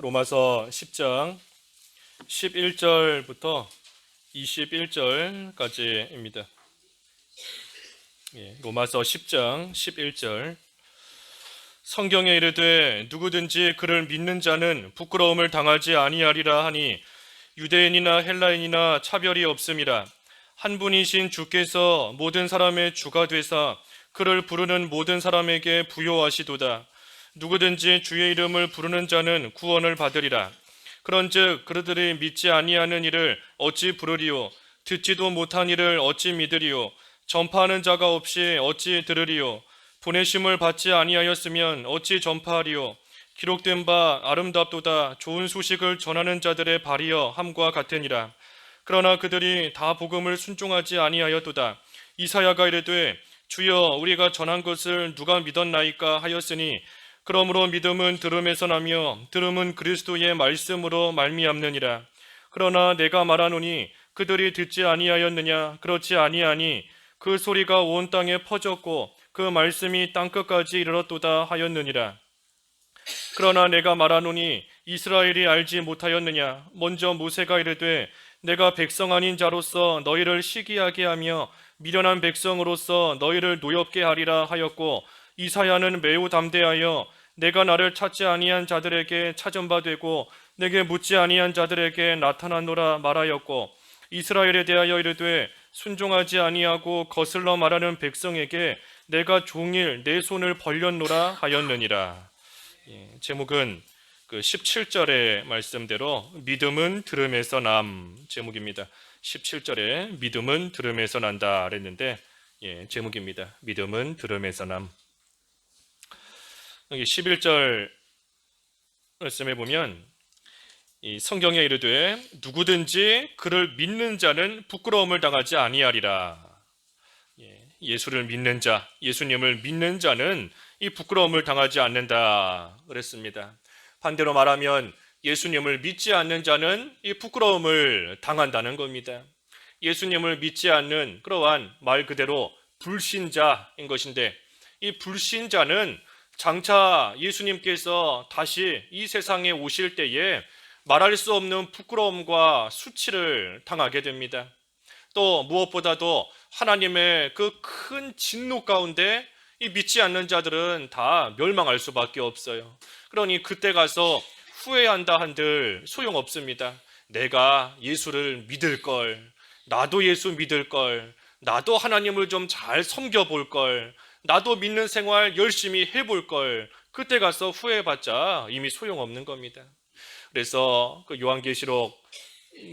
로마서 10장 11절부터 21절까지입니다. 로마서 10장 11절. 성경에 이르되 누구든지 그를 믿는 자는 부끄러움을 당하지 아니하리라 하니 유대인이나 헬라인이나 차별이 없음이라. 한 분이신 주께서 모든 사람의 주가 되사 그를 부르는 모든 사람에게 부요하시도다. 누구든지 주의 이름을 부르는 자는 구원을 받으리라. 그런즉 그들이 믿지 아니하는 이를 어찌 부르리요? 듣지도 못한 이를 어찌 믿으리요? 전파하는 자가 없이 어찌 들으리요? 보내심을 받지 아니하였으면 어찌 전파하리요? 기록된 바 아름답도다 좋은 소식을 전하는 자들의 발이여 함과 같으니라. 그러나 그들이 다 복음을 순종하지 아니하였도다. 이사야가 이르되 주여 우리가 전한 것을 누가 믿었나이까 하였으니 그러므로 믿음은 들음에서 나며 들음은 그리스도의 말씀으로 말미암느니라. 그러나 내가 말하노니 그들이 듣지 아니하였느냐? 그렇지 아니하니 그 소리가 온 땅에 퍼졌고 그 말씀이 땅끝까지 이르렀도다 하였느니라. 그러나 내가 말하노니 이스라엘이 알지 못하였느냐? 먼저 모세가 이르되 내가 백성 아닌 자로서 너희를 시기하게 하며 미련한 백성으로서 너희를 노엽게 하리라 하였고, 이사야는 매우 담대하여 내가 나를 찾지 아니한 자들에게 찾은 바 되고 내게 묻지 아니한 자들에게 나타났노라 말하였고, 이스라엘에 대하여 이르되 순종하지 아니하고 거슬러 말하는 백성에게 내가 종일 내 손을 벌렸노라 하였느니라. 제목은 그 17절의 말씀대로 믿음은 들음에서 남 제목입니다. 17절에 믿음은 들음에서 난다 그랬는데 제목입니다. 믿음은 들음에서 남. 여기 11절 말씀해 보면 이 성경에 이르되 누구든지 그를 믿는 자는 부끄러움을 당하지 아니하리라. 예수를 믿는 자, 예수님을 믿는 자는 이 부끄러움을 당하지 않는다 그랬습니다. 반대로 말하면 예수님을 믿지 않는 자는 이 부끄러움을 당한다는 겁니다. 예수님을 믿지 않는 그러한 말 그대로 불신자인 것인데, 이 불신자는 장차 예수님께서 다시 이 세상에 오실 때에 말할 수 없는 부끄러움과 수치를 당하게 됩니다. 또 무엇보다도 하나님의 그 큰 진노 가운데 이 믿지 않는 자들은 다 멸망할 수밖에 없어요. 그러니 그때 가서 후회한다 한들 소용없습니다. 내가 예수를 믿을 걸, 나도 예수 믿을 걸, 나도 하나님을 좀 잘 섬겨볼 걸, 나도 믿는 생활 열심히 해볼 걸, 그때 가서 후회해봤자 이미 소용없는 겁니다. 그래서 그 요한계시록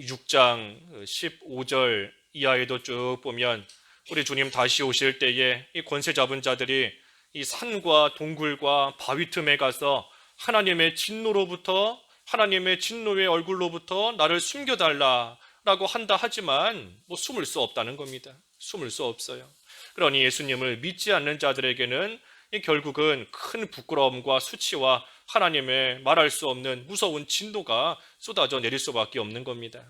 6장 15절 이하에도 쭉 보면 우리 주님 다시 오실 때에 이 권세 잡은 자들이 이 산과 동굴과 바위 틈에 가서 하나님의 진노로부터, 하나님의 진노의 얼굴로부터 나를 숨겨달라라고 한다 하지만 숨을 수 없다는 겁니다. 숨을 수 없어요. 그러니 예수님을 믿지 않는 자들에게는 결국은 큰 부끄러움과 수치와 하나님의 말할 수 없는 무서운 진노가 쏟아져 내릴 수밖에 없는 겁니다.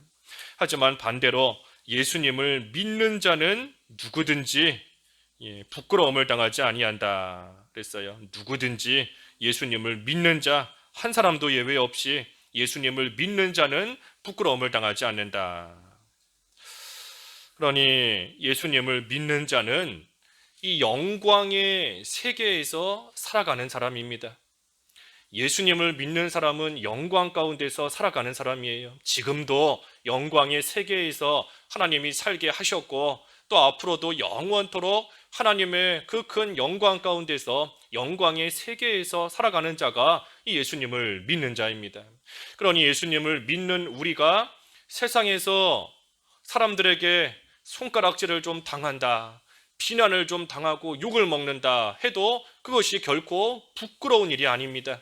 하지만 반대로 예수님을 믿는 자는 누구든지 부끄러움을 당하지 아니한다 그랬어요. 누구든지 예수님을 믿는 자 한 사람도 예외 없이 예수님을 믿는 자는 부끄러움을 당하지 않는다. 그러니 예수님을 믿는 자는 이 영광의 세계에서 살아가는 사람입니다. 예수님을 믿는 사람은 영광 가운데서 살아가는 사람이에요. 지금도 영광의 세계에서 하나님이 살게 하셨고, 또 앞으로도 영원토록 하나님의 그 큰 영광 가운데서 영광의 세계에서 살아가는 자가 이 예수님을 믿는 자입니다. 그러니 예수님을 믿는 우리가 세상에서 사람들에게 손가락질을 좀 당한다, 비난을 좀 당하고 욕을 먹는다 해도 그것이 결코 부끄러운 일이 아닙니다.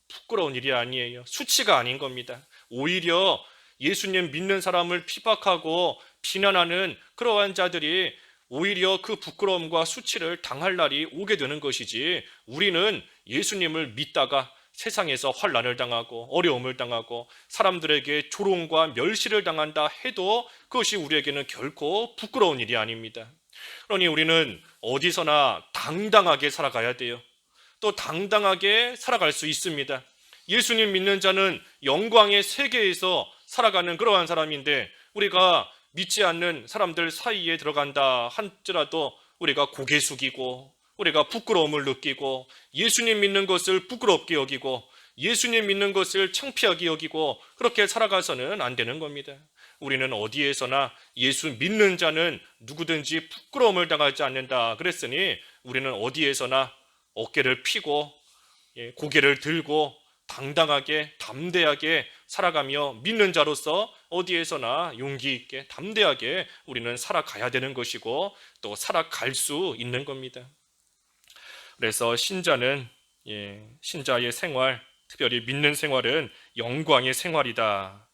부끄러운 일이 아니에요. 수치가 아닌 겁니다. 오히려 예수님 믿는 사람을 핍박하고 비난하는 그러한 자들이 오히려 그 부끄러움과 수치를 당할 날이 오게 되는 것이지, 우리는 예수님을 믿다가 세상에서 환난을 당하고 어려움을 당하고 사람들에게 조롱과 멸시를 당한다 해도 그것이 우리에게는 결코 부끄러운 일이 아닙니다. 그러니 우리는 어디서나 당당하게 살아가야 돼요. 또 당당하게 살아갈 수 있습니다. 예수님 믿는 자는 영광의 세계에서 살아가는 그러한 사람인데, 우리가 믿지 않는 사람들 사이에 들어간다 할지라도 우리가 고개 숙이고, 우리가 부끄러움을 느끼고, 예수님 믿는 것을 부끄럽게 여기고, 예수님 믿는 것을 창피하게 여기고, 그렇게 살아가서는 안 되는 겁니다. 우리는 어디에서나 예수 믿는 자는 누구든지 부끄러움을 당하지 않는다 그랬으니, 우리는 어디에서나 어깨를 펴고 고개를 들고 당당하게 담대하게 살아가며 믿는 자로서 어디에서나 용기 있게 담대하게 우리는 살아가야 되는 것이고, 또 살아갈 수 있는 겁니다. 그래서 신자는 신자의 생활, 특별히 믿는 생활은 영광의 생활이다.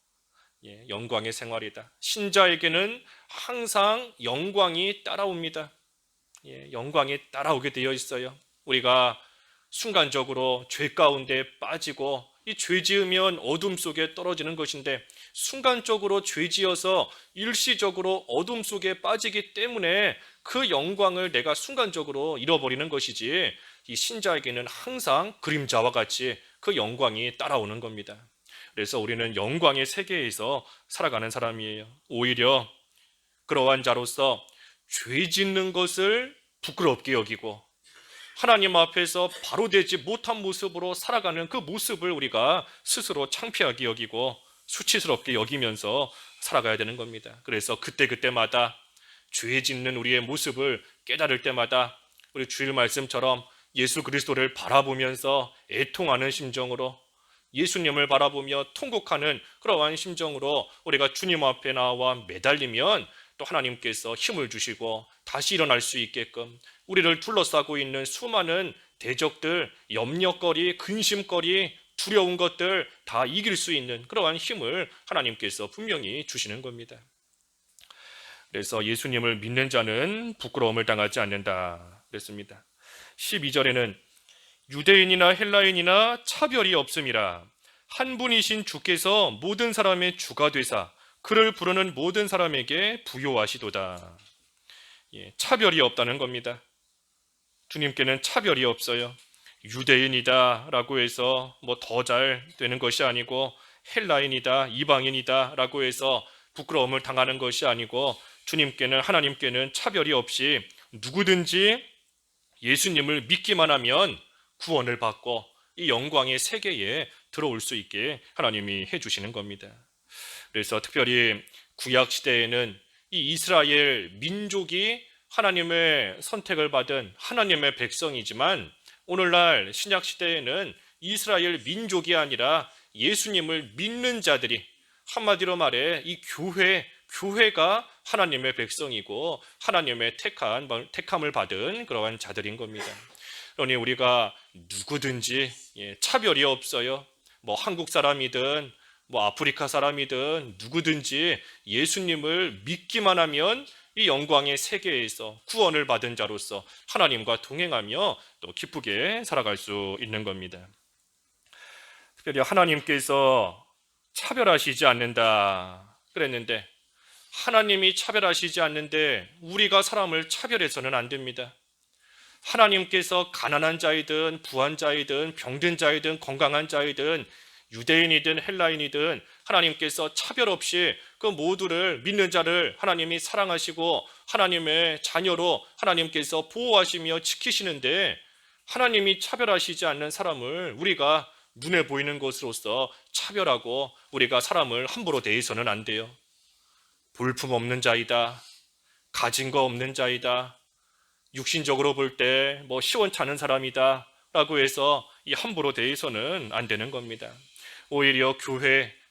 영광의 생활이다. 신자에게는 항상 영광이 따라옵니다. 영광이 따라오게 되어 있어요. 우리가 순간적으로 죄 가운데 빠지고, 이 죄 지으면 어둠 속에 떨어지는 것인데, 순간적으로 죄 지어서 일시적으로 어둠 속에 빠지기 때문에 그 영광을 내가 순간적으로 잃어버리는 것이지, 이 신자에게는 항상 그림자와 같이 그 영광이 따라오는 겁니다. 그래서 우리는 영광의 세계에서 살아가는 사람이에요. 오히려 그러한 자로서 죄 짓는 것을 부끄럽게 여기고, 하나님 앞에서 바로 되지 못한 모습으로 살아가는 그 모습을 우리가 스스로 창피하게 여기고 수치스럽게 여기면서 살아가야 되는 겁니다. 그래서 그때그때마다 죄 짓는 우리의 모습을 깨달을 때마다 우리 주일 말씀처럼 예수 그리스도를 바라보면서 애통하는 심정으로, 예수님을 바라보며 통곡하는 그러한 심정으로 우리가 주님 앞에 나와 매달리면, 또 하나님께서 힘을 주시고 다시 일어날 수 있게끔 우리를 둘러싸고 있는 수많은 대적들, 염려거리, 근심거리, 두려운 것들 다 이길 수 있는 그러한 힘을 하나님께서 분명히 주시는 겁니다. 그래서 예수님을 믿는 자는 부끄러움을 당하지 않는다 그랬습니다. 12절에는 유대인이나 헬라인이나 차별이 없음이라, 한 분이신 주께서 모든 사람의 주가 되사 그를 부르는 모든 사람에게 부요하시도다. 차별이 없다는 겁니다. 주님께는 차별이 없어요. 유대인이다 라고 해서 더 잘 되는 것이 아니고, 헬라인이다, 이방인이다 라고 해서 부끄러움을 당하는 것이 아니고, 주님께는, 하나님께는 차별이 없이 누구든지 예수님을 믿기만 하면 구원을 받고 이 영광의 세계에 들어올 수 있게 하나님이 해주시는 겁니다. 그래서 특별히 구약 시대에는 이 이스라엘 민족이 하나님의 선택을 받은 하나님의 백성이지만, 오늘날 신약 시대에는 이스라엘 민족이 아니라 예수님을 믿는 자들이, 한마디로 말해 이 교회가 하나님의 백성이고 하나님의 택함을 받은 그러한 자들인 겁니다. 그러니 우리가 누구든지 차별이 없어요. 한국 사람이든 아프리카 사람이든 누구든지 예수님을 믿기만 하면 이 영광의 세계에서 구원을 받은 자로서 하나님과 동행하며 또 기쁘게 살아갈 수 있는 겁니다. 특별히 하나님께서 차별하시지 않는다 그랬는데, 하나님이 차별하시지 않는데 우리가 사람을 차별해서는 안 됩니다. 하나님께서 가난한 자이든 부한 자이든 병든 자이든 건강한 자이든 유대인이든 헬라인이든 하나님께서 차별 없이 그 모두를, 믿는 자를 하나님이 사랑하시고 하나님의 자녀로 하나님께서 보호하시며 지키시는데, 하나님이 차별하시지 않는 사람을 우리가 눈에 보이는 것으로서 차별하고 우리가 사람을 함부로 대해서는 안 돼요. 볼품 없는 자이다, 가진 거 없는 자이다, 육신적으로 볼 때 시원찮은 사람이다 라고 해서 이 함부로 대해서는 안 되는 겁니다. 오히려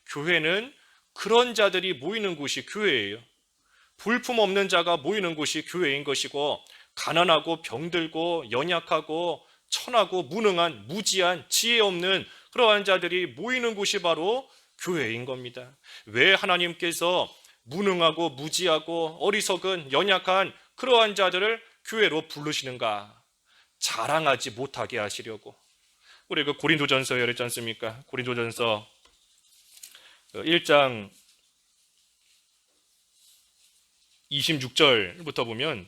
교회는 그런 자들이 모이는 곳이 교회예요. 볼품 없는 자가 모이는 곳이 교회인 것이고, 가난하고 병들고 연약하고 천하고 무능한 무지한 지혜 없는 그러한 자들이 모이는 곳이 바로 교회인 겁니다. 왜 하나님께서 무능하고 무지하고 어리석은 연약한 그러한 자들을 교회로 부르시는가? 자랑하지 못하게 하시려고. 우리 고린도전서 열었지 않습니까? 고린도전서 1장 26절부터 보면,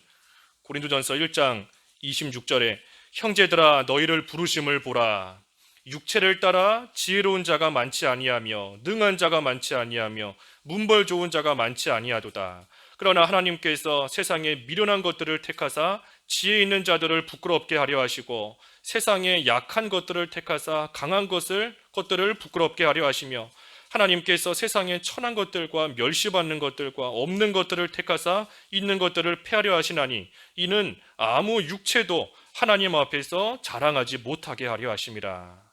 고린도전서 1장 26절에 형제들아 너희를 부르심을 보라. 육체를 따라 지혜로운 자가 많지 아니하며 능한 자가 많지 아니하며 문벌 좋은 자가 많지 아니하도다. 그러나 하나님께서 세상에 미련한 것들을 택하사 지혜 있는 자들을 부끄럽게 하려 하시고 세상에 약한 것들을 택하사 강한 것들을 부끄럽게 하려 하시며 하나님께서 세상에 천한 것들과 멸시받는 것들과 없는 것들을 택하사 있는 것들을 폐하려 하시나니 이는 아무 육체도 하나님 앞에서 자랑하지 못하게 하려 하심이라.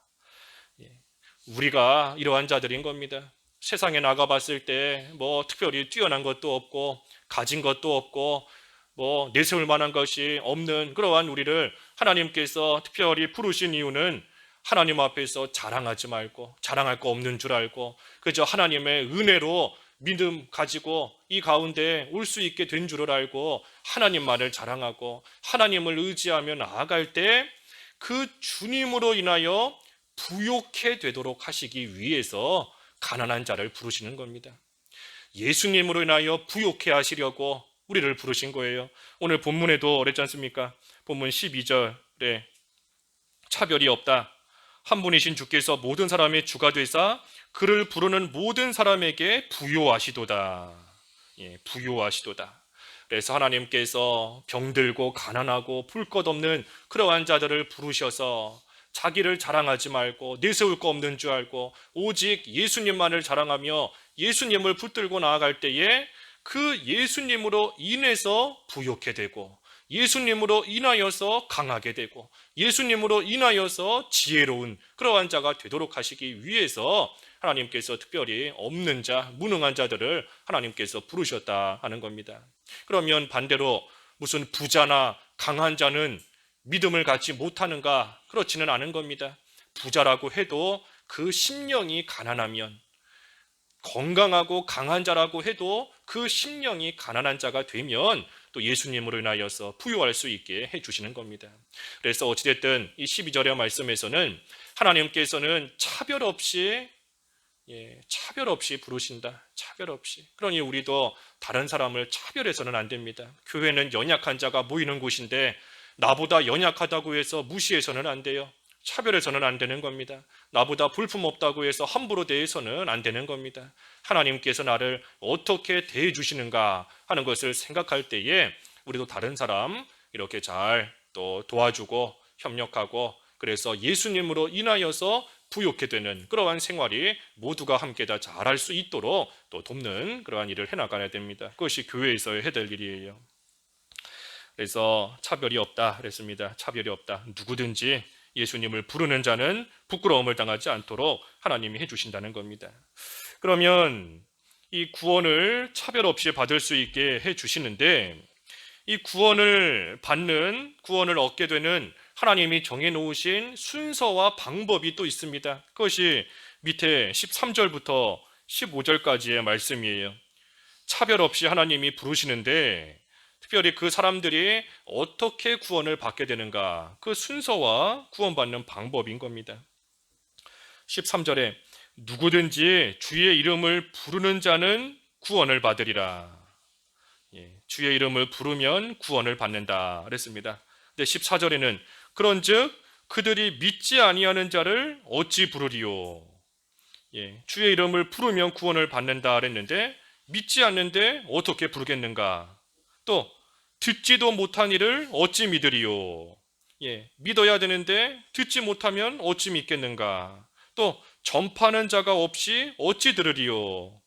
우리가 이러한 자들인 겁니다. 세상에 나가봤을 때 뭐 특별히 뛰어난 것도 없고 가진 것도 없고 뭐 내세울 만한 것이 없는 그러한 우리를 하나님께서 특별히 부르신 이유는 하나님 앞에서 자랑하지 말고 자랑할 거 없는 줄 알고 그저 하나님의 은혜로 믿음 가지고 이 가운데 올 수 있게 된 줄을 알고 하나님만을 자랑하고 하나님을 의지하며 나아갈 때 그 주님으로 인하여 부욕해 되도록 하시기 위해서 가난한 자를 부르시는 겁니다. 예수님으로 인하여 부욕해 하시려고 우리를 부르신 거예요. 오늘 본문에도 그랬지 않습니까? 본문 12절에 차별이 없다. 한 분이신 주께서 모든 사람의 주가 되사 그를 부르는 모든 사람에게 부요하시도다. 부요하시도다. 그래서 하나님께서 병들고 가난하고 풀 것 없는 그러한 자들을 부르셔서 자기를 자랑하지 말고 내세울 거 없는 줄 알고 오직 예수님만을 자랑하며 예수님을 붙들고 나아갈 때에 그 예수님으로 인해서 부욕해 되고 예수님으로 인하여서 강하게 되고 예수님으로 인하여서 지혜로운 그러한 자가 되도록 하시기 위해서 하나님께서 특별히 없는 자, 무능한 자들을 하나님께서 부르셨다 하는 겁니다. 그러면 반대로 무슨 부자나 강한 자는 믿음을 갖지 못하는가? 그렇지는 않은 겁니다. 부자라고 해도 그 심령이 가난하면 건강하고 강한 자라고 해도 그 심령이 가난한 자가 되면 또 예수님으로 인하여서 부유할 수 있게 해주시는 겁니다. 그래서 어찌됐든 이 12절의 말씀에서는 하나님께서는 차별 없이 부르신다. 차별 없이. 그러니 우리도 다른 사람을 차별해서는 안 됩니다. 교회는 연약한 자가 모이는 곳인데 나보다 연약하다고 해서 무시해서는 안 돼요. 차별해서는 안 되는 겁니다. 나보다 볼품 없다고 해서 함부로 대해서는 안 되는 겁니다. 하나님께서 나를 어떻게 대해 주시는가 하는 것을 생각할 때에 우리도 다른 사람 이렇게 잘 또 도와주고 협력하고 그래서 예수님으로 인하여서 부욕해 되는 그러한 생활이 모두가 함께 다 잘할 수 있도록 또 돕는 그러한 일을 해나가야 됩니다. 그것이 교회에서 해야 될 일이에요. 그래서 차별이 없다 그랬습니다. 차별이 없다. 누구든지 예수님을 부르는 자는 부끄러움을 당하지 않도록 하나님이 해주신다는 겁니다. 그러면 이 구원을 차별 없이 받을 수 있게 해주시는데 이 구원을 얻게 되는 하나님이 정해놓으신 순서와 방법이 또 있습니다. 그것이 밑에 13절부터 15절까지의 말씀이에요. 차별 없이 하나님이 부르시는데 특별히 그 사람들이 어떻게 구원을 받게 되는가 그 순서와 구원받는 방법인 겁니다. 13절에 누구든지 주의 이름을 부르는 자는 구원을 받으리라. 주의 이름을 부르면 구원을 받는다 그랬습니다. 근데 14절에는 그런즉 그들이 믿지 아니하는 자를 어찌 부르리요. 주의 이름을 부르면 구원을 받는다 그랬는데 믿지 않는데 어떻게 부르겠는가. 또 듣지도 못한 이를 어찌 믿으리요. 믿어야 되는데 듣지 못하면 어찌 믿겠는가. 또 전파하는 자가 없이 어찌 들으리요.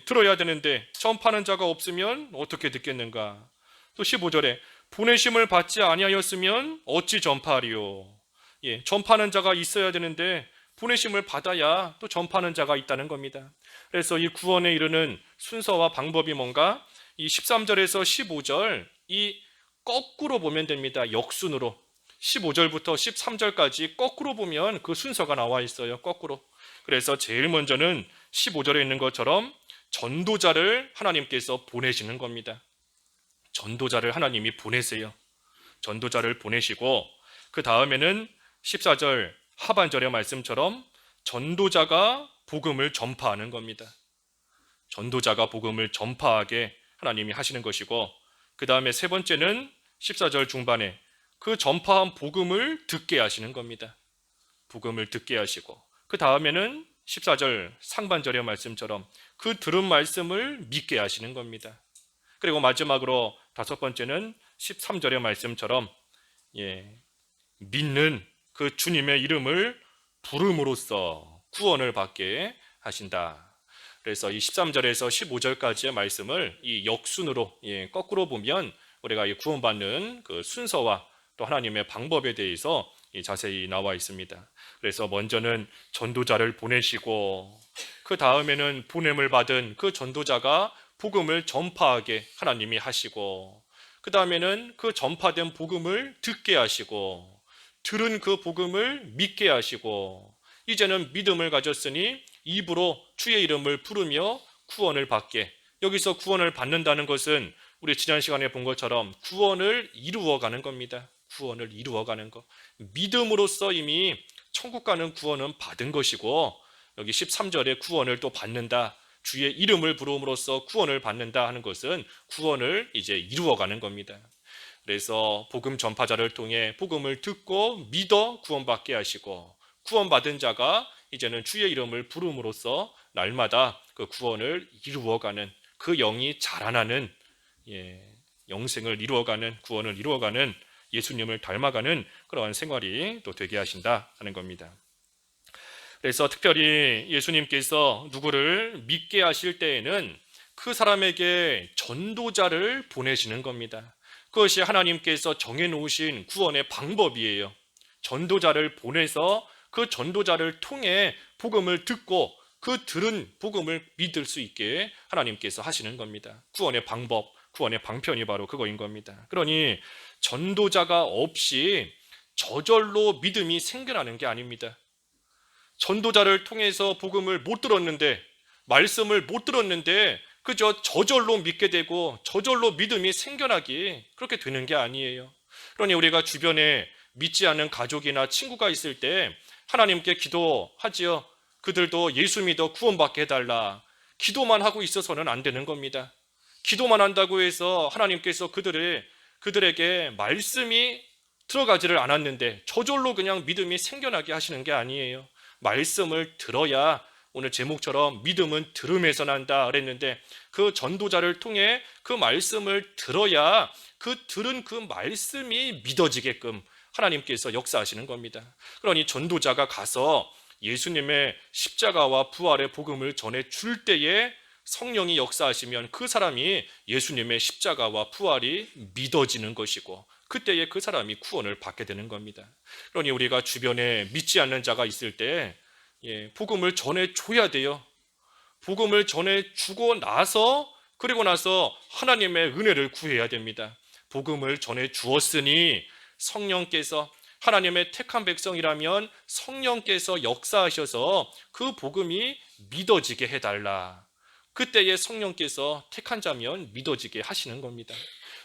들어야 되는데 전파하는 자가 없으면 어떻게 듣겠는가. 또 15절에 보내심을 받지 아니하였으면 어찌 전파하리요. 전파하는 자가 있어야 되는데 보내심을 받아야 또 전파하는 자가 있다는 겁니다. 그래서 이 구원에 이르는 순서와 방법이 뭔가 이 13절에서 15절 이 거꾸로 보면 됩니다. 역순으로 15절부터 13절까지 거꾸로 보면 그 순서가 나와 있어요. 거꾸로. 그래서 제일 먼저는 15절에 있는 것처럼 전도자를 하나님께서 보내시는 겁니다. 전도자를 하나님이 보내세요. 전도자를 보내시고 그 다음에는 14절 하반절의 말씀처럼 전도자가 복음을 전파하는 겁니다. 전도자가 복음을 전파하게 하나님이 하시는 것이고 그 다음에 세 번째는 14절 중반에 그 전파한 복음을 듣게 하시는 겁니다. 복음을 듣게 하시고, 그 다음에는 14절 상반절의 말씀처럼 그 들은 말씀을 믿게 하시는 겁니다. 그리고 마지막으로 다섯 번째는 13절의 말씀처럼 믿는 그 주님의 이름을 부름으로써 구원을 받게 하신다. 그래서 이 13절에서 15절까지의 말씀을 이 역순으로 거꾸로 보면 우리가 이 구원받는 그 순서와 또 하나님의 방법에 대해서 자세히 나와 있습니다. 그래서 먼저는 전도자를 보내시고, 그 다음에는 보냄을 받은 그 전도자가 복음을 전파하게 하나님이 하시고, 그 다음에는 그 전파된 복음을 듣게 하시고, 들은 그 복음을 믿게 하시고, 이제는 믿음을 가졌으니 입으로 주의 이름을 부르며 구원을 받게. 여기서 구원을 받는다는 것은 우리 지난 시간에 본 것처럼 구원을 이루어가는 겁니다. 구원을 이루어가는 것. 믿음으로써 이미 천국 가는 구원은 받은 것이고, 여기 13절에 구원을 또 받는다, 주의 이름을 부름으로써 구원을 받는다 하는 것은 구원을 이제 이루어가는 겁니다. 그래서 복음 전파자를 통해 복음을 듣고 믿어 구원받게 하시고, 구원받은 자가 이제는 주의 이름을 부름으로써 날마다 그 구원을 이루어가는, 그 영이 자라나는, 영생을 이루어가는, 구원을 이루어가는, 예수님을 닮아가는 그러한 생활이 또 되게 하신다 하는 겁니다. 그래서 특별히 예수님께서 누구를 믿게 하실 때에는 그 사람에게 전도자를 보내시는 겁니다. 그것이 하나님께서 정해놓으신 구원의 방법이에요. 전도자를 보내서 그 전도자를 통해 복음을 듣고 그 들은 복음을 믿을 수 있게 하나님께서 하시는 겁니다. 구원의 방법, 구원의 방편이 바로 그거인 겁니다. 그러니 전도자가 없이 저절로 믿음이 생겨나는 게 아닙니다. 전도자를 통해서 복음을 못 들었는데, 말씀을 못 들었는데 그저 저절로 믿게 되고 저절로 믿음이 생겨나기, 그렇게 되는 게 아니에요. 그러니 우리가 주변에 믿지 않는 가족이나 친구가 있을 때 하나님께 기도하지요. 그들도 예수 믿어 구원받게 해달라. 기도만 하고 있어서는 안 되는 겁니다. 기도만 한다고 해서 하나님께서 그들에게 말씀이 들어가지를 않았는데 저절로 그냥 믿음이 생겨나게 하시는 게 아니에요. 말씀을 들어야, 오늘 제목처럼 믿음은 들음에서 난다 그랬는데, 그 전도자를 통해 그 말씀을 들어야 그 들은 그 말씀이 믿어지게끔 하나님께서 역사하시는 겁니다. 그러니 전도자가 가서 예수님의 십자가와 부활의 복음을 전해 줄 때에 성령이 역사하시면 그 사람이 예수님의 십자가와 부활이 믿어지는 것이고, 그때에 그 사람이 구원을 받게 되는 겁니다. 그러니 우리가 주변에 믿지 않는 자가 있을 때 복음을 전해줘야 돼요. 복음을 전해주고 나서, 그리고 나서 하나님의 은혜를 구해야 됩니다. 복음을 전해주었으니 성령께서, 하나님의 택한 백성이라면 성령께서 역사하셔서 그 복음이 믿어지게 해달라. 그때에 성령께서 택한 자면 믿어지게 하시는 겁니다.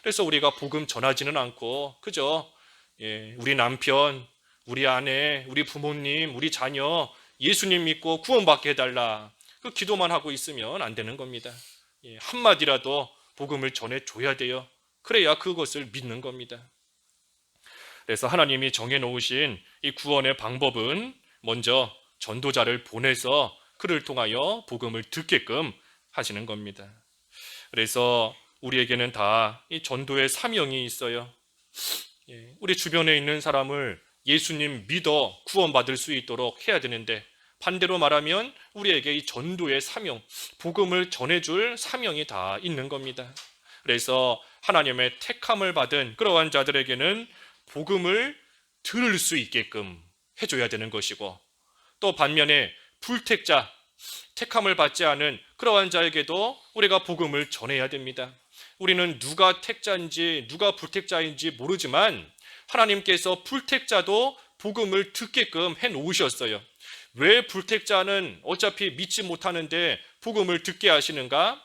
그래서 우리가 복음 전하지는 않고 그저 우리 남편, 우리 아내, 우리 부모님, 우리 자녀 예수님 믿고 구원받게 해달라, 그 기도만 하고 있으면 안 되는 겁니다. 한마디라도 복음을 전해줘야 돼요. 그래야 그것을 믿는 겁니다. 그래서 하나님이 정해놓으신 이 구원의 방법은 먼저 전도자를 보내서 그를 통하여 복음을 듣게끔 하시는 겁니다. 그래서 우리에게는 다 이 전도의 사명이 있어요. 우리 주변에 있는 사람을 예수님 믿어 구원받을 수 있도록 해야 되는데, 반대로 말하면 우리에게 이 전도의 사명, 복음을 전해줄 사명이 다 있는 겁니다. 그래서 하나님의 택함을 받은 그러한 자들에게는 복음을 들을 수 있게끔 해줘야 되는 것이고, 또 반면에 불택자, 택함을 받지 않은 그러한 자에게도 우리가 복음을 전해야 됩니다. 우리는 누가 택자인지 누가 불택자인지 모르지만 하나님께서 불택자도 복음을 듣게끔 해놓으셨어요. 왜 불택자는 어차피 믿지 못하는데 복음을 듣게 하시는가?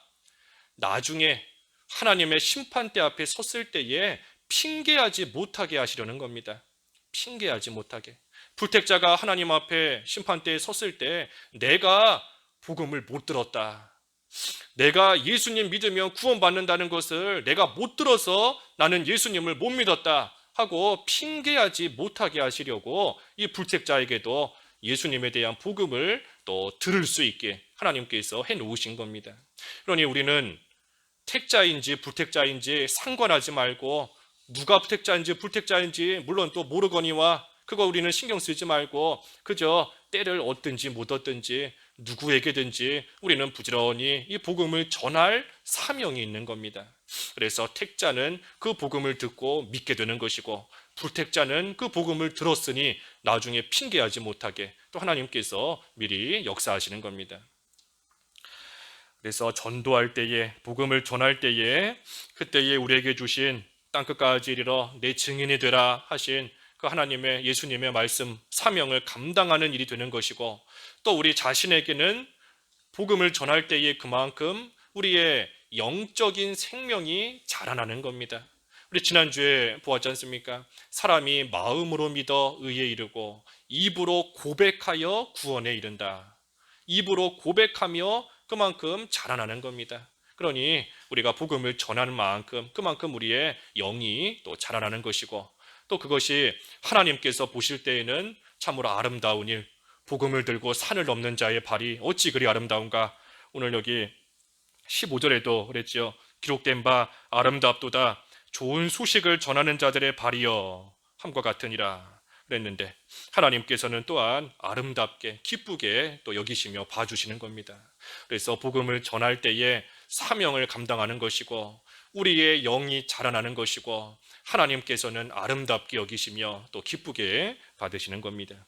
나중에 하나님의 심판대 앞에 섰을 때에 핑계하지 못하게 하시려는 겁니다. 핑계하지 못하게. 불택자가 하나님 앞에 심판대에 섰을 때 내가 복음을 못 들었다, 내가 예수님 믿으면 구원받는다는 것을 내가 못 들어서 나는 예수님을 못 믿었다 하고 핑계하지 못하게 하시려고 이 불택자에게도 예수님에 대한 복음을 또 들을 수 있게 하나님께서 해 놓으신 겁니다. 그러니 우리는 택자인지 불택자인지 상관하지 말고, 누가 택자인지 불택자인지 물론 또 모르거니와 그거 우리는 신경 쓰지 말고 그저 때를 얻든지 못 얻든지 누구에게든지 우리는 부지런히 이 복음을 전할 사명이 있는 겁니다. 그래서 택자는 그 복음을 듣고 믿게 되는 것이고, 불택자는 그 복음을 들었으니 나중에 핑계하지 못하게 또 하나님께서 미리 역사하시는 겁니다. 그래서 전도할 때에, 복음을 전할 때에, 그때에 우리에게 주신 땅끝까지 이르러 내 증인이 되라 하신 그 하나님의, 예수님의 말씀, 사명을 감당하는 일이 되는 것이고, 또 우리 자신에게는 복음을 전할 때에 그만큼 우리의 영적인 생명이 자라나는 겁니다. 우리 지난주에 보았지 않습니까? 사람이 마음으로 믿어 의에 이르고 입으로 고백하여 구원에 이른다. 입으로 고백하며 그만큼 자라나는 겁니다. 그러니 우리가 복음을 전하는 만큼 그만큼 우리의 영이 또 자라나는 것이고, 또 그것이 하나님께서 보실 때에는 참으로 아름다운 일, 복음을 들고 산을 넘는 자의 발이 어찌 그리 아름다운가. 오늘 여기 15절에도 그랬죠. 기록된 바 아름답도다 좋은 소식을 전하는 자들의 발이여 함과 같으니라 그랬는데, 하나님께서는 또한 아름답게 기쁘게 또 여기시며 봐주시는 겁니다. 그래서 복음을 전할 때에 사명을 감당하는 것이고 우리의 영이 자라나는 것이고 하나님께서는 아름답게 여기시며 또 기쁘게 받으시는 겁니다.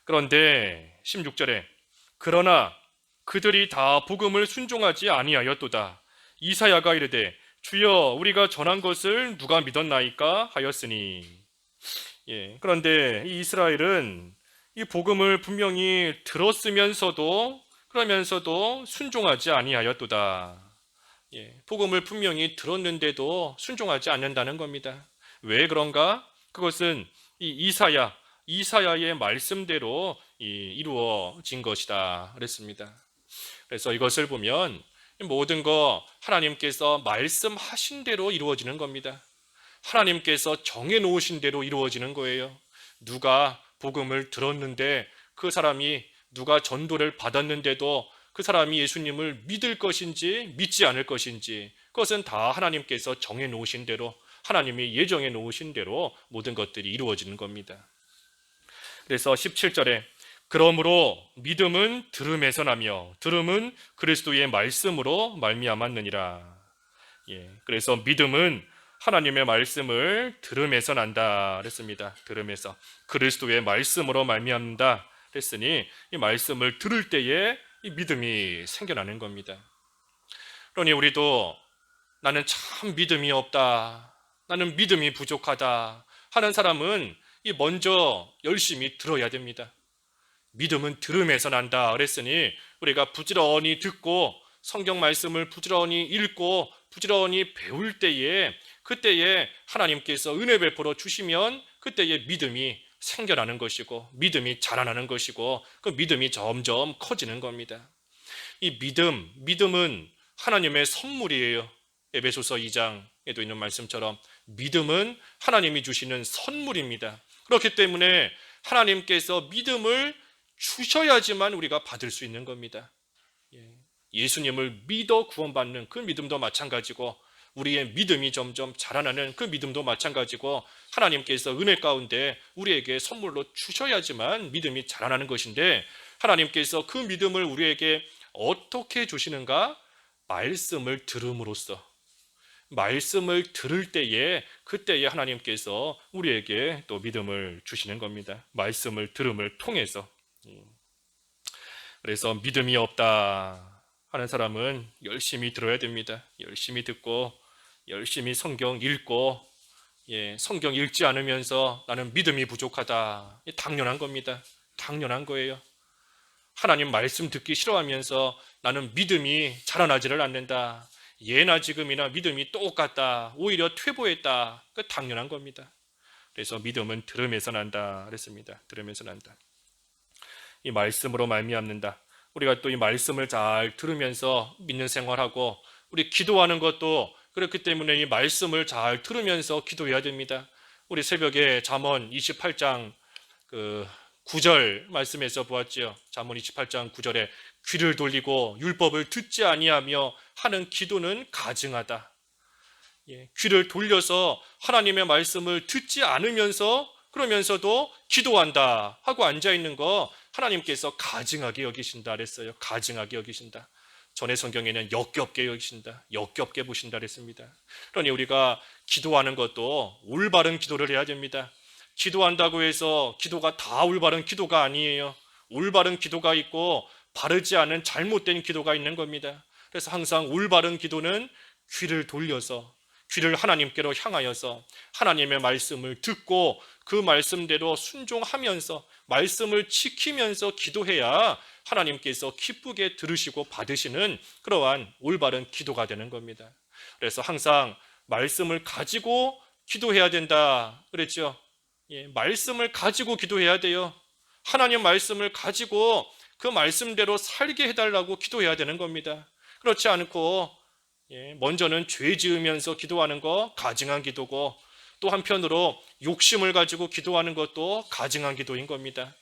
그런데 16절에 그러나 그들이 다 복음을 순종하지 아니하였도다. 이사야가 이르되 주여 우리가 전한 것을 누가 믿었나이까 하였으니. 그런데 이 이스라엘은 이 복음을 분명히 들었으면서도 그러면서도 순종하지 아니하였도다. 복음을 분명히 들었는데도 순종하지 않는다는 겁니다. 왜 그런가? 그것은 이 이사야의 말씀대로 이루어진 것이다 그랬습니다. 그래서 이것을 보면 모든 거 하나님께서 말씀하신 대로 이루어지는 겁니다. 하나님께서 정해놓으신 대로 이루어지는 거예요. 누가 복음을 들었는데 그 사람이, 누가 전도를 받았는데도 그 사람이 예수님을 믿을 것인지 믿지 않을 것인지, 그것은 다 하나님께서 정해놓으신 대로, 하나님이 예정해 놓으신 대로 모든 것들이 이루어지는 겁니다. 그래서 17절에 그러므로 믿음은 들음에서 나며 들음은 그리스도의 말씀으로 말미암았느니라. 그래서 믿음은 하나님의 말씀을 들음에서 난다 그랬습니다. 들음에서 그리스도의 말씀으로 말미암는다 그랬으니 이 말씀을 들을 때에 이 믿음이 생겨나는 겁니다. 그러니 우리도 나는 참 믿음이 없다, 나는 믿음이 부족하다 하는 사람은 먼저 열심히 들어야 됩니다. 믿음은 들음에서 난다 그랬으니 우리가 부지런히 듣고 성경 말씀을 부지런히 읽고 부지런히 배울 때에, 그때에 하나님께서 은혜 베풀어 주시면 그때에 믿음이 생겨나는 것이고 믿음이 자라나는 것이고 그 믿음이 점점 커지는 겁니다. 이 믿음은 하나님의 선물이에요. 에베소서 2장에도 있는 말씀처럼 믿음은 하나님이 주시는 선물입니다. 그렇기 때문에 하나님께서 믿음을 주셔야지만 우리가 받을 수 있는 겁니다. 예수님을 믿어 구원받는 그 믿음도 마찬가지고 우리의 믿음이 점점 자라나는 그 믿음도 마찬가지고 하나님께서 은혜 가운데 우리에게 선물로 주셔야지만 믿음이 자라나는 것인데, 하나님께서 그 믿음을 우리에게 어떻게 주시는가? 말씀을 들음으로써, 말씀을 들을 때에 그때에 하나님께서 우리에게 또 믿음을 주시는 겁니다. 말씀을 들음을 통해서. 그래서 믿음이 없다 하는 사람은 열심히 들어야 됩니다. 열심히 듣고 열심히 성경 읽고, 성경 읽지 않으면서 나는 믿음이 부족하다, 당연한 겁니다. 당연한 거예요. 하나님 말씀 듣기 싫어하면서 나는 믿음이 자라나지를 않는다, 예나 지금이나 믿음이 똑같다, 오히려 퇴보했다, 그 당연한 겁니다. 그래서 믿음은 들음에서 난다 그랬습니다. 들음에서 난다. 이 말씀으로 말미암는다. 우리가 또 이 말씀을 잘 들으면서 믿는 생활하고 우리 기도하는 것도 그렇기 때문에 이 말씀을 잘 들으면서 기도해야 됩니다. 우리 새벽에 잠언 28장 9절 말씀에서 보았지요. 잠언 28장 9절에 귀를 돌리고 율법을 듣지 아니하며 하는 기도는 가증하다. 귀를 돌려서 하나님의 말씀을 듣지 않으면서 그러면서도 기도한다 하고 앉아있는 거 하나님께서 가증하게 여기신다 그랬어요. 가증하게 여기신다. 전의 성경에는 역겹게 여기신다. 역겹게 보신다 그랬습니다. 그러니 우리가 기도하는 것도 올바른 기도를 해야 됩니다. 기도한다고 해서 기도가 다 올바른 기도가 아니에요. 올바른 기도가 있고 바르지 않은 잘못된 기도가 있는 겁니다. 그래서 항상 올바른 기도는 귀를 돌려서 귀를 하나님께로 향하여서 하나님의 말씀을 듣고 그 말씀대로 순종하면서 말씀을 지키면서 기도해야 하나님께서 기쁘게 들으시고 받으시는 그러한 올바른 기도가 되는 겁니다. 그래서 항상 말씀을 가지고 기도해야 된다 그랬죠. 말씀을 가지고 기도해야 돼요. 하나님 말씀을 가지고 그 말씀대로 살게 해달라고 기도해야 되는 겁니다. 그렇지 않고 먼저는 죄 지으면서 기도하는 거 가증한 기도고 또 한편으로 욕심을 가지고 기도하는 것도 가증한 기도인 겁니다.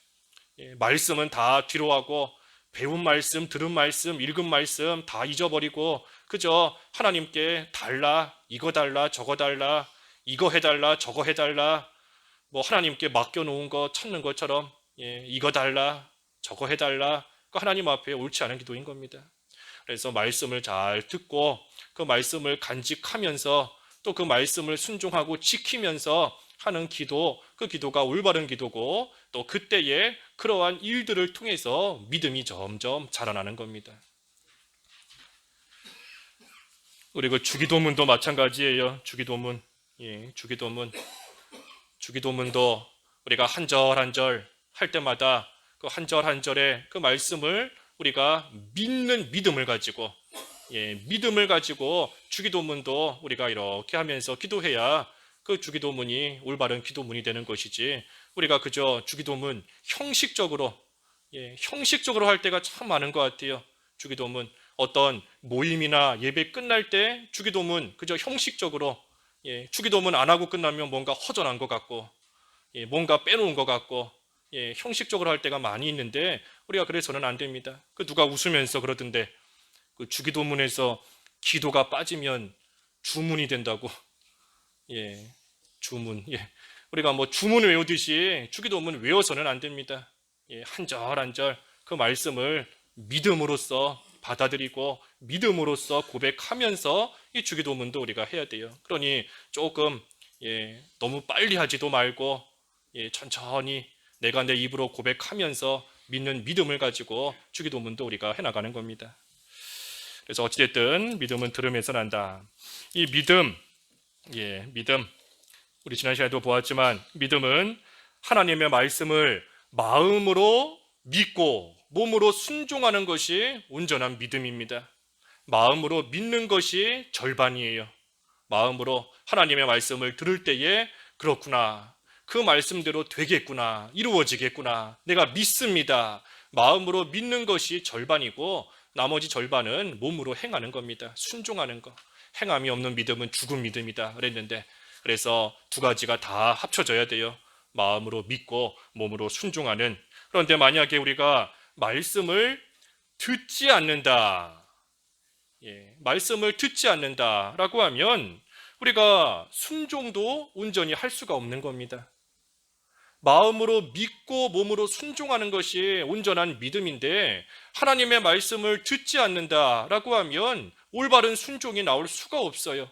말씀은 다 뒤로 하고 배운 말씀, 들은 말씀, 읽은 말씀 다 잊어버리고 그저 하나님께 달라, 이거 달라, 저거 달라, 이거 해달라, 저거 해달라 뭐 하나님께 맡겨놓은 거 찾는 것처럼 이거 달라, 저거 해달라 그 하나님 앞에 옳지 않은 기도인 겁니다. 그래서 말씀을 잘 듣고 그 말씀을 간직하면서 또 그 말씀을 순종하고 지키면서 하는 기도, 그 기도가 올바른 기도고 또 그때에 그러한 일들을 통해서 믿음이 점점 자라나는 겁니다. 우리 그 주기도문도 마찬가지예요. 주기도문, 주기도문도 우리가 한 절 한 절 할 때마다 그 한 절 한 절의 그 말씀을 우리가 믿는 믿음을 가지고 믿음을 가지고 주기도문도 우리가 이렇게 하면서 기도해야 그 주기도문이 올바른 기도문이 되는 것이지 우리가 그저 주기도문 형식적으로 할 때가 참 많은 것 같아요. 주기도문 어떤 모임이나 예배 끝날 때 주기도문 그저 형식적으로 주기도문 안 하고 끝나면 뭔가 허전한 것 같고 뭔가 빼놓은 것 같고 형식적으로 할 때가 많이 있는데 우리가 그래서는 안 됩니다. 그 누가 웃으면서 그러던데 그 주기도문에서 기도가 빠지면 주문이 된다고. 주문. 우리가 뭐 주문 외우듯이 주기도문 외워서는 안 됩니다. 한 절 한 절 그 말씀을 믿음으로써 받아들이고 믿음으로써 고백하면서 이 주기도문도 우리가 해야 돼요. 그러니 조금 너무 빨리 하지도 말고 천천히 내가 내 입으로 고백하면서 믿는 믿음을 가지고 주기도문도 우리가 해나가는 겁니다. 그래서 어찌됐든 믿음은 들음에서 난다. 이 믿음, 믿음. 우리 지난 시간에도 보았지만 믿음은 하나님의 말씀을 마음으로 믿고 몸으로 순종하는 것이 온전한 믿음입니다. 마음으로 믿는 것이 절반이에요. 마음으로 하나님의 말씀을 들을 때에 그렇구나. 그 말씀대로 되겠구나. 이루어지겠구나. 내가 믿습니다. 마음으로 믿는 것이 절반이고 나머지 절반은 몸으로 행하는 겁니다. 순종하는 거. 행함이 없는 믿음은 죽은 믿음이다 그랬는데 그래서 두 가지가 다 합쳐져야 돼요. 마음으로 믿고 몸으로 순종하는. 그런데 만약에 우리가 말씀을 듣지 않는다. 말씀을 듣지 않는다라고 하면 우리가 순종도 온전히 할 수가 없는 겁니다. 마음으로 믿고 몸으로 순종하는 것이 온전한 믿음인데 하나님의 말씀을 듣지 않는다라고 하면 올바른 순종이 나올 수가 없어요.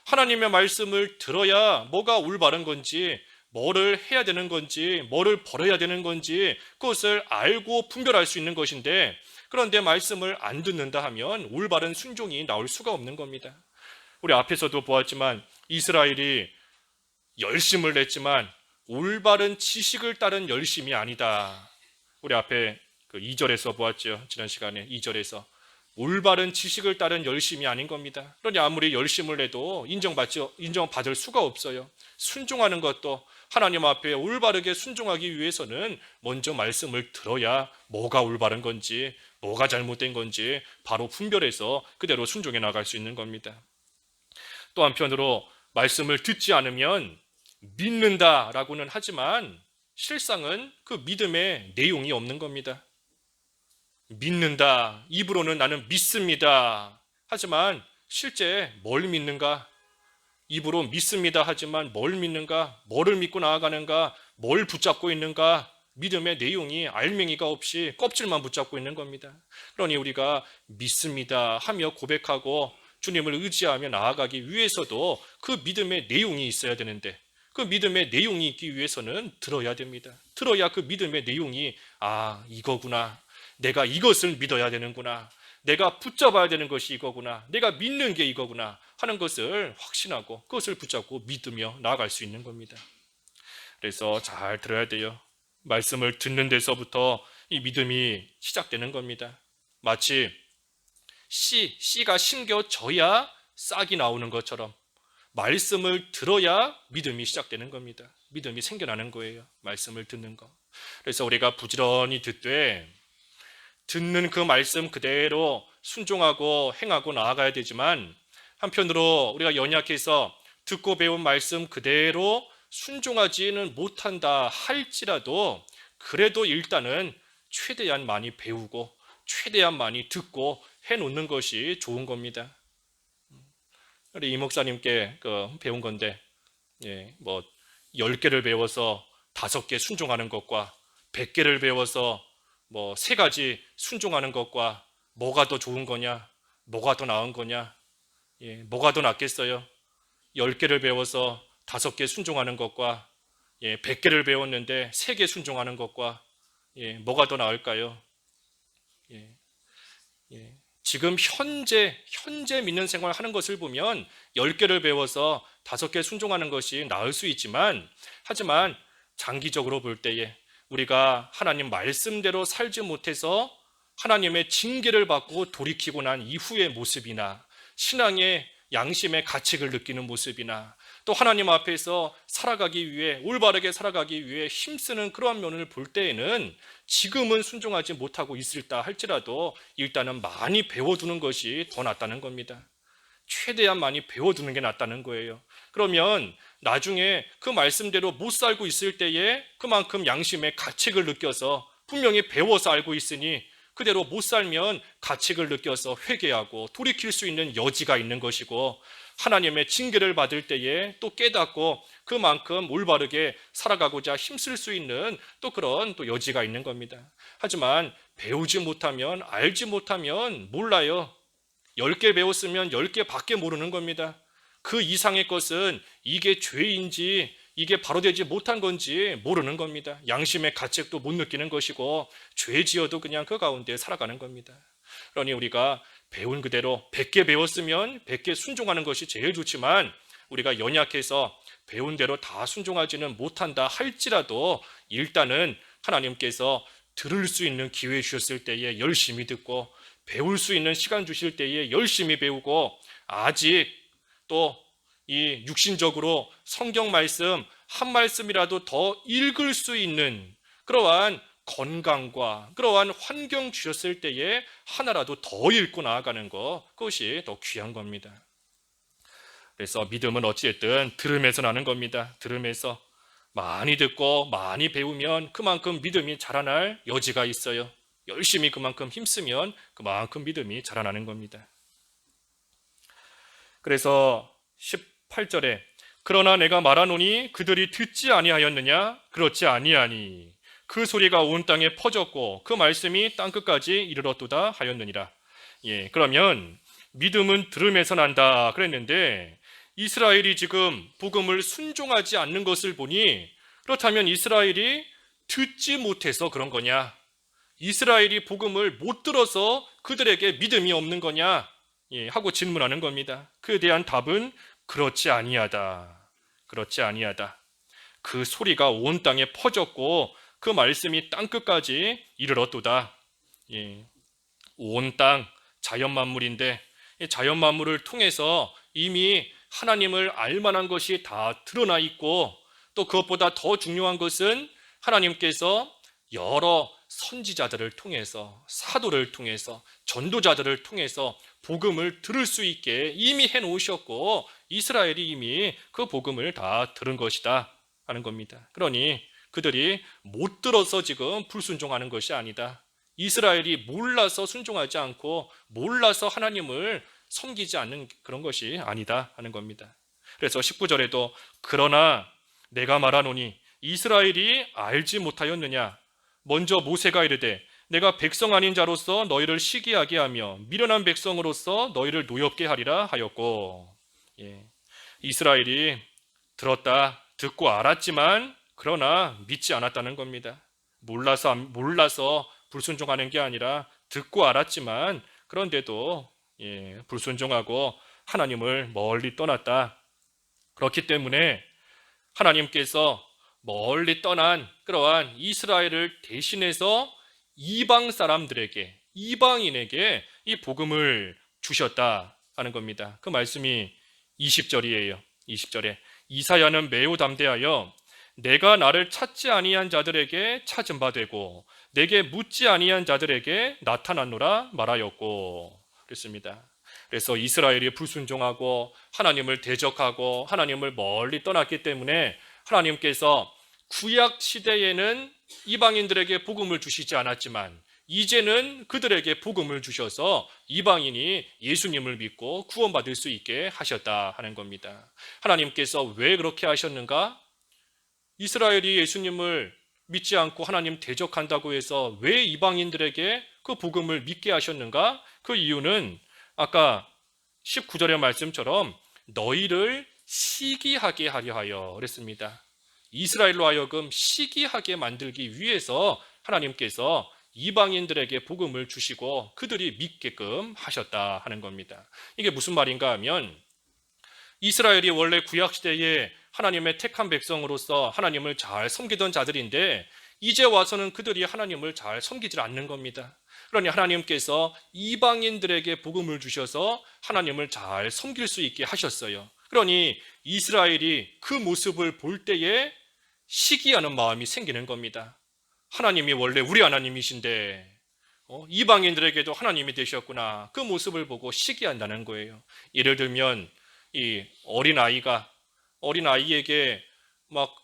하나님의 말씀을 들어야 뭐가 올바른 건지 뭐를 해야 되는 건지 뭐를 버려야 되는 건지 그것을 알고 분별할 수 있는 것인데 그런데 말씀을 안 듣는다 하면 올바른 순종이 나올 수가 없는 겁니다. 우리 앞에서도 보았지만 이스라엘이 열심을 냈지만 올바른 지식을 따른 열심이 아니다. 우리 앞에 그 2절에서 보았죠. 지난 시간에 2절에서 올바른 지식을 따른 열심이 아닌 겁니다. 그러니 아무리 열심을 내도 인정받을 수가 없어요. 순종하는 것도 하나님 앞에 올바르게 순종하기 위해서는 먼저 말씀을 들어야 뭐가 올바른 건지 뭐가 잘못된 건지 바로 분별해서 그대로 순종해 나갈 수 있는 겁니다. 또 한편으로 말씀을 듣지 않으면 믿는다라고는 하지만 실상은 그 믿음의 내용이 없는 겁니다. 믿는다, 입으로는 나는 믿습니다. 하지만 실제 뭘 믿는가? 입으로 믿습니다 하지만 뭘 믿는가? 뭐를 믿고 나아가는가? 뭘 붙잡고 있는가? 믿음의 내용이 알맹이가 없이 껍질만 붙잡고 있는 겁니다. 그러니 우리가 믿습니다 하며 고백하고 주님을 의지하며 나아가기 위해서도 그 믿음의 내용이 있어야 되는데, 그 믿음의 내용이 있기 위해서는 들어야 됩니다. 들어야 그 믿음의 내용이 이거구나, 내가 이것을 믿어야 되는구나, 내가 붙잡아야 되는 것이 이거구나, 내가 믿는 게 이거구나 하는 것을 확신하고 그것을 붙잡고 믿으며 나아갈 수 있는 겁니다. 그래서 잘 들어야 돼요. 말씀을 듣는 데서부터 이 믿음이 시작되는 겁니다. 마치 씨가 심겨져야 싹이 나오는 것처럼 말씀을 들어야 믿음이 시작되는 겁니다. 믿음이 생겨나는 거예요. 말씀을 듣는 거. 그래서 우리가 부지런히 듣는 그 말씀 그대로 순종하고 행하고 나아가야 되지만, 한편으로 우리가 연약해서 듣고 배운 말씀 그대로 순종하지는 못한다 할지라도 그래도 일단은 최대한 많이 배우고 최대한 많이 듣고 해놓는 것이 좋은 겁니다. 우리 이 목사님께 배운 건데, 10개를 배워서 5개 순종하는 것과 100개를 배워서 3가지 순종하는 것과 뭐가 더 좋은 거냐, 뭐가 더 나은 거냐, 뭐가 더 낫겠어요? 10개를 배워서 5개 순종하는 것과 100개를 배웠는데 3개 순종하는 것과 뭐가 더 나을까요? 지금 현재 믿는 생활을 하는 것을 보면 10개를 배워서 5개 순종하는 것이 나을 수 있지만, 하지만 장기적으로 볼 때에 우리가 하나님 말씀대로 살지 못해서 하나님의 징계를 받고 돌이키고 난 이후의 모습이나, 신앙의 양심의 가책을 느끼는 모습이나, 또 하나님 앞에서 살아가기 위해, 올바르게 살아가기 위해 힘쓰는 그러한 면을 볼 때에는 지금은 순종하지 못하고 있을다 할지라도 일단은 많이 배워두는 것이 더 낫다는 겁니다. 최대한 많이 배워두는 게 낫다는 거예요. 그러면 나중에 그 말씀대로 못 살고 있을 때에 그만큼 양심의 가책을 느껴서, 분명히 배워서 알고 있으니 그대로 못 살면 가책을 느껴서 회개하고 돌이킬 수 있는 여지가 있는 것이고, 하나님의 징계를 받을 때에 또 깨닫고 그만큼 올바르게 살아가고자 힘쓸 수 있는 또 그런 또 여지가 있는 겁니다. 하지만 배우지 못하면, 알지 못하면 몰라요. 10개 배웠으면 10개밖에 모르는 겁니다. 그 이상의 것은 이게 죄인지 이게 바로 되지 못한 건지 모르는 겁니다. 양심의 가책도 못 느끼는 것이고 죄 지어도 그냥 그 가운데 살아가는 겁니다. 그러니 우리가 배운 그대로 100개 배웠으면 100개 순종하는 것이 제일 좋지만, 우리가 연약해서 배운 대로 다 순종하지는 못한다 할지라도 일단은 하나님께서 들을 수 있는 기회 주셨을 때에 열심히 듣고, 배울 수 있는 시간 주실 때에 열심히 배우고, 아직 또 이 육신적으로 성경 말씀 한 말씀이라도 더 읽을 수 있는 그러한 건강과 그러한 환경 주셨을 때에 하나라도 더 읽고 나아가는 것, 그것이 더 귀한 겁니다. 그래서 믿음은 어찌됐든 들음에서 나는 겁니다. 들음에서 많이 듣고 많이 배우면 그만큼 믿음이 자라날 여지가 있어요. 열심히 그만큼 힘쓰면 그만큼 믿음이 자라나는 겁니다. 그래서 18절에 그러나 내가 말하노니 그들이 듣지 아니하였느냐? 그렇지 아니하니 그 소리가 온 땅에 퍼졌고 그 말씀이 땅끝까지 이르렀도다 하였느니라. 그러면 믿음은 들음에서 난다 그랬는데, 이스라엘이 지금 복음을 순종하지 않는 것을 보니, 그렇다면 이스라엘이 듣지 못해서 그런 거냐? 이스라엘이 복음을 못 들어서 그들에게 믿음이 없는 거냐? 하고 질문하는 겁니다. 그에 대한 답은 그렇지 아니하다. 그렇지 아니하다. 그 소리가 온 땅에 퍼졌고 그 말씀이 땅끝까지 이르렀도다. 온 땅, 자연 만물인데 자연 만물을 통해서 이미 하나님을 알만한 것이 다 드러나 있고, 또 그것보다 더 중요한 것은 하나님께서 여러 선지자들을 통해서, 사도를 통해서, 전도자들을 통해서 복음을 들을 수 있게 이미 해놓으셨고 이스라엘이 이미 그 복음을 다 들은 것이다 하는 겁니다. 그러니 그들이 못 들어서 지금 불순종하는 것이 아니다. 이스라엘이 몰라서 순종하지 않고 몰라서 하나님을 섬기지 않는 그런 것이 아니다 하는 겁니다. 그래서 19절에도 그러나 내가 말하노니 이스라엘이 알지 못하였느냐. 먼저 모세가 이르되 내가 백성 아닌 자로서 너희를 시기하게 하며 미련한 백성으로서 너희를 노엽게 하리라 하였고, 이스라엘이 들었다, 듣고 알았지만 그러나 믿지 않았다는 겁니다. 몰라서 불순종하는 게 아니라 듣고 알았지만 그런데도 불순종하고 하나님을 멀리 떠났다. 그렇기 때문에 하나님께서 멀리 떠난 그러한 이스라엘을 대신해서 이방 사람들에게, 이방인에게 이 복음을 주셨다 하는 겁니다. 그 말씀이 20절이에요. 20절에 이사야는 매우 담대하여 내가 나를 찾지 아니한 자들에게 찾은 바 되고 내게 묻지 아니한 자들에게 나타났노라 말하였고 그랬습니다. 그래서 이스라엘이 불순종하고 하나님을 대적하고 하나님을 멀리 떠났기 때문에 하나님께서 구약 시대에는 이방인들에게 복음을 주시지 않았지만 이제는 그들에게 복음을 주셔서 이방인이 예수님을 믿고 구원받을 수 있게 하셨다 하는 겁니다. 하나님께서 왜 그렇게 하셨는가? 이스라엘이 예수님을 믿지 않고 하나님 대적한다고 해서 왜 이방인들에게 그 복음을 믿게 하셨는가? 그 이유는 아까 19절의 말씀처럼 너희를 시기하게 하려 하여 그랬습니다. 이스라엘로 하여금 시기하게 만들기 위해서 하나님께서 이방인들에게 복음을 주시고 그들이 믿게끔 하셨다 하는 겁니다. 이게 무슨 말인가 하면 이스라엘이 원래 구약시대에 하나님의 택한 백성으로서 하나님을 잘 섬기던 자들인데 이제 와서는 그들이 하나님을 잘 섬기질 않는 겁니다. 그러니 하나님께서 이방인들에게 복음을 주셔서 하나님을 잘 섬길 수 있게 하셨어요. 그러니 이스라엘이 그 모습을 볼 때에 시기하는 마음이 생기는 겁니다. 하나님이 원래 우리 하나님이신데 이방인들에게도 하나님이 되셨구나. 그 모습을 보고 시기한다는 거예요. 예를 들면 이 어린아이에게 막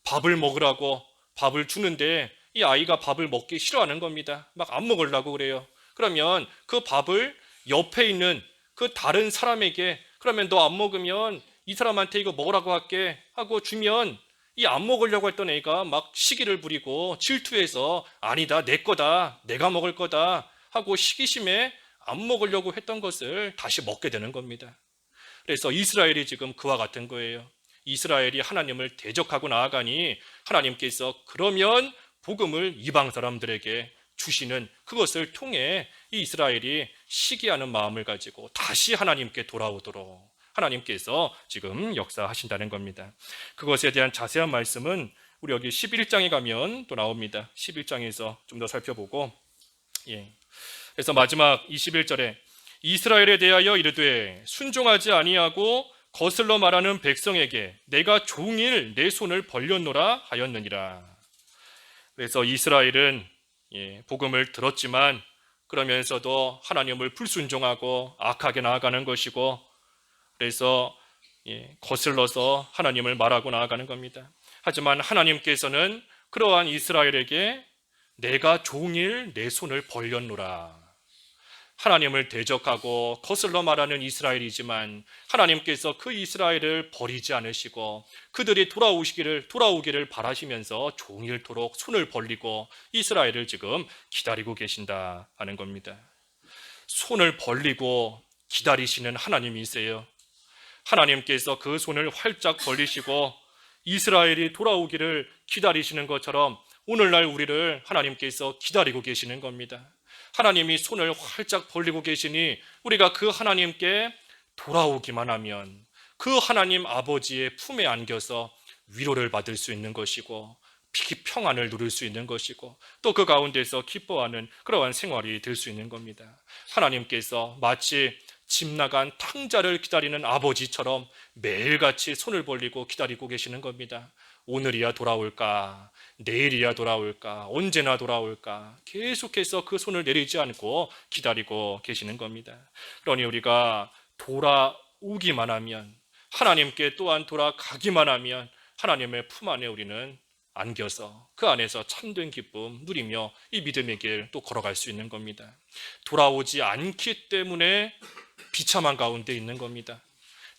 밥을 먹으라고 밥을 주는데 이 아이가 밥을 먹기 싫어하는 겁니다. 막 안 먹으려고 그래요. 그러면 그 밥을 옆에 있는 그 다른 사람에게 그러면 너 안 먹으면 이 사람한테 이거 먹으라고 할게 하고 주면 이 안 먹으려고 했던 애가 막 시기를 부리고 질투해서 아니다, 내 거다, 내가 먹을 거다 하고 시기심에 안 먹으려고 했던 것을 다시 먹게 되는 겁니다. 그래서 이스라엘이 지금 그와 같은 거예요. 이스라엘이 하나님을 대적하고 나아가니 하나님께서 그러면 복음을 이방 사람들에게 주시는 그것을 통해 이 이스라엘이 시기하는 마음을 가지고 다시 하나님께 돌아오도록 하나님께서 지금 역사하신다는 겁니다. 그것에 대한 자세한 말씀은 우리 여기 11장에 가면 또 나옵니다. 11장에서 좀 더 살펴보고 그래서 마지막 21절에 이스라엘에 대하여 이르되 순종하지 아니하고 거슬러 말하는 백성에게 내가 종일 내 손을 벌렸노라 하였느니라. 그래서 이스라엘은 복음을 들었지만 그러면서도 하나님을 불순종하고 악하게 나아가는 것이고 그래서 거슬러서 하나님을 말하고 나아가는 겁니다. 하지만 하나님께서는 그러한 이스라엘에게 내가 종일 내 손을 벌렸노라. 하나님을 대적하고 거슬러 말하는 이스라엘이지만 하나님께서 그 이스라엘을 버리지 않으시고 그들이 돌아오기를 바라시면서 종일토록 손을 벌리고 이스라엘을 지금 기다리고 계신다 하는 겁니다. 손을 벌리고 기다리시는 하나님이세요. 하나님께서 그 손을 활짝 벌리시고 이스라엘이 돌아오기를 기다리시는 것처럼 오늘날 우리를 하나님께서 기다리고 계시는 겁니다. 하나님이 손을 활짝 벌리고 계시니 우리가 그 하나님께 돌아오기만 하면 그 하나님 아버지의 품에 안겨서 위로를 받을 수 있는 것이고 평안을 누릴 수 있는 것이고 또 그 가운데서 기뻐하는 그러한 생활이 될 수 있는 겁니다. 하나님께서 마치 집 나간 탕자를 기다리는 아버지처럼 매일같이 손을 벌리고 기다리고 계시는 겁니다. 오늘이야 돌아올까? 내일이야 돌아올까? 언제나 돌아올까? 계속해서 그 손을 내리지 않고 기다리고 계시는 겁니다. 그러니 우리가 돌아오기만 하면, 하나님께 또한 돌아가기만 하면 하나님의 품 안에 우리는 안겨서 그 안에서 참된 기쁨 누리며 이 믿음의 길 또 걸어갈 수 있는 겁니다. 돌아오지 않기 때문에 비참한 가운데 있는 겁니다.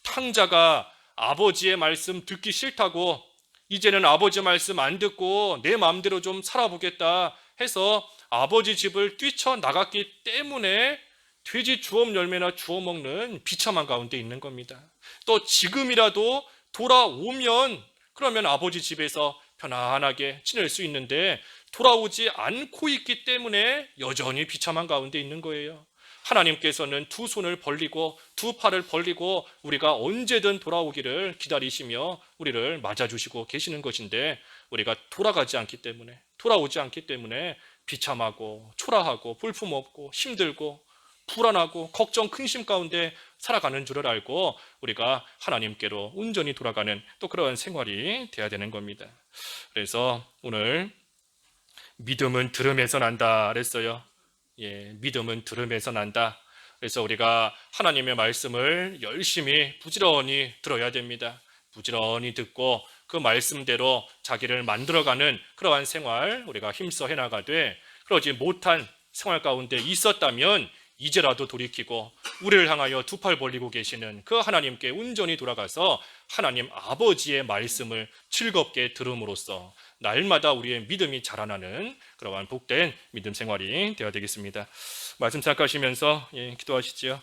탕자가 아버지의 말씀 듣기 싫다고 이제는 아버지 말씀 안 듣고 내 마음대로 좀 살아보겠다 해서 아버지 집을 뛰쳐나갔기 때문에 돼지 주업 열매나 주워 먹는 비참한 가운데 있는 겁니다. 또 지금이라도 돌아오면 그러면 아버지 집에서 편안하게 지낼 수 있는데 돌아오지 않고 있기 때문에 여전히 비참한 가운데 있는 거예요. 하나님께서는 두 손을 벌리고 두 팔을 벌리고 우리가 언제든 돌아오기를 기다리시며 우리를 맞아주시고 계시는 것인데 우리가 돌아오지 않기 때문에 비참하고 초라하고 볼품없고 힘들고 불안하고 걱정 근심 가운데 살아가는 줄을 알고 우리가 하나님께로 온전히 돌아가는 또 그러한 생활이 돼야 되는 겁니다. 그래서 오늘 믿음은 들음에서 난다 그랬어요. 믿음은 들음에서 난다. 그래서 우리가 하나님의 말씀을 열심히 부지런히 들어야 됩니다. 부지런히 듣고 그 말씀대로 자기를 만들어가는 그러한 생활 우리가 힘써 해나가되 그러지 못한 생활 가운데 있었다면 이제라도 돌이키고 우리를 향하여 두 팔 벌리고 계시는 그 하나님께 온전히 돌아가서 하나님 아버지의 말씀을 즐겁게 들음으로써 날마다 우리의 믿음이 자라나는 그러한 복된 믿음 생활이 되어야 되겠습니다. 말씀 생각하시면서 기도하시지요.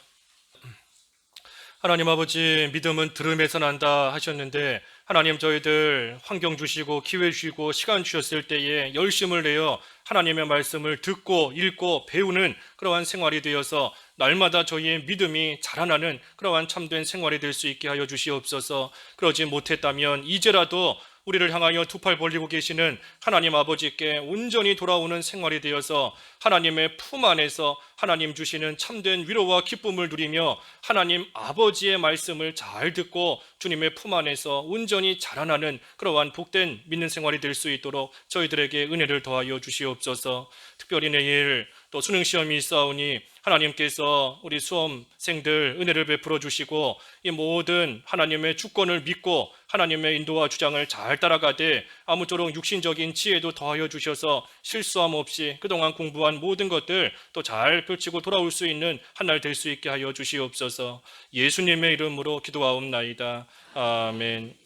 하나님 아버지, 믿음은 들음에서 난다 하셨는데 하나님 저희들 환경 주시고 기회 주시고 시간 주셨을 때에 열심을 내어 하나님의 말씀을 듣고 읽고 배우는 그러한 생활이 되어서 날마다 저희의 믿음이 자라나는 그러한 참된 생활이 될 수 있게 하여 주시옵소서. 그러지 못했다면 이제라도 우리를 향하여 두 팔 벌리고 계시는 하나님 아버지께 온전히 돌아오는 생활이 되어서 하나님의 품 안에서 하나님 주시는 참된 위로와 기쁨을 누리며 하나님 아버지의 말씀을 잘 듣고 주님의 품 안에서 온전히 자라나는 그러한 복된 믿는 생활이 될 수 있도록 저희들에게 은혜를 더하여 주시옵소서. 특별히 내일 또 수능시험이 있사오니 하나님께서 우리 수험생들 은혜를 베풀어 주시고 이 모든 하나님의 주권을 믿고 하나님의 인도와 주장을 잘 따라가되 아무쪼록 육신적인 지혜도 더하여 주셔서 실수함 없이 그동안 공부한 모든 것들 또 잘 펼치고 돌아올 수 있는 한 날 될 수 있게 하여 주시옵소서. 예수님의 이름으로 기도하옵나이다. 아멘.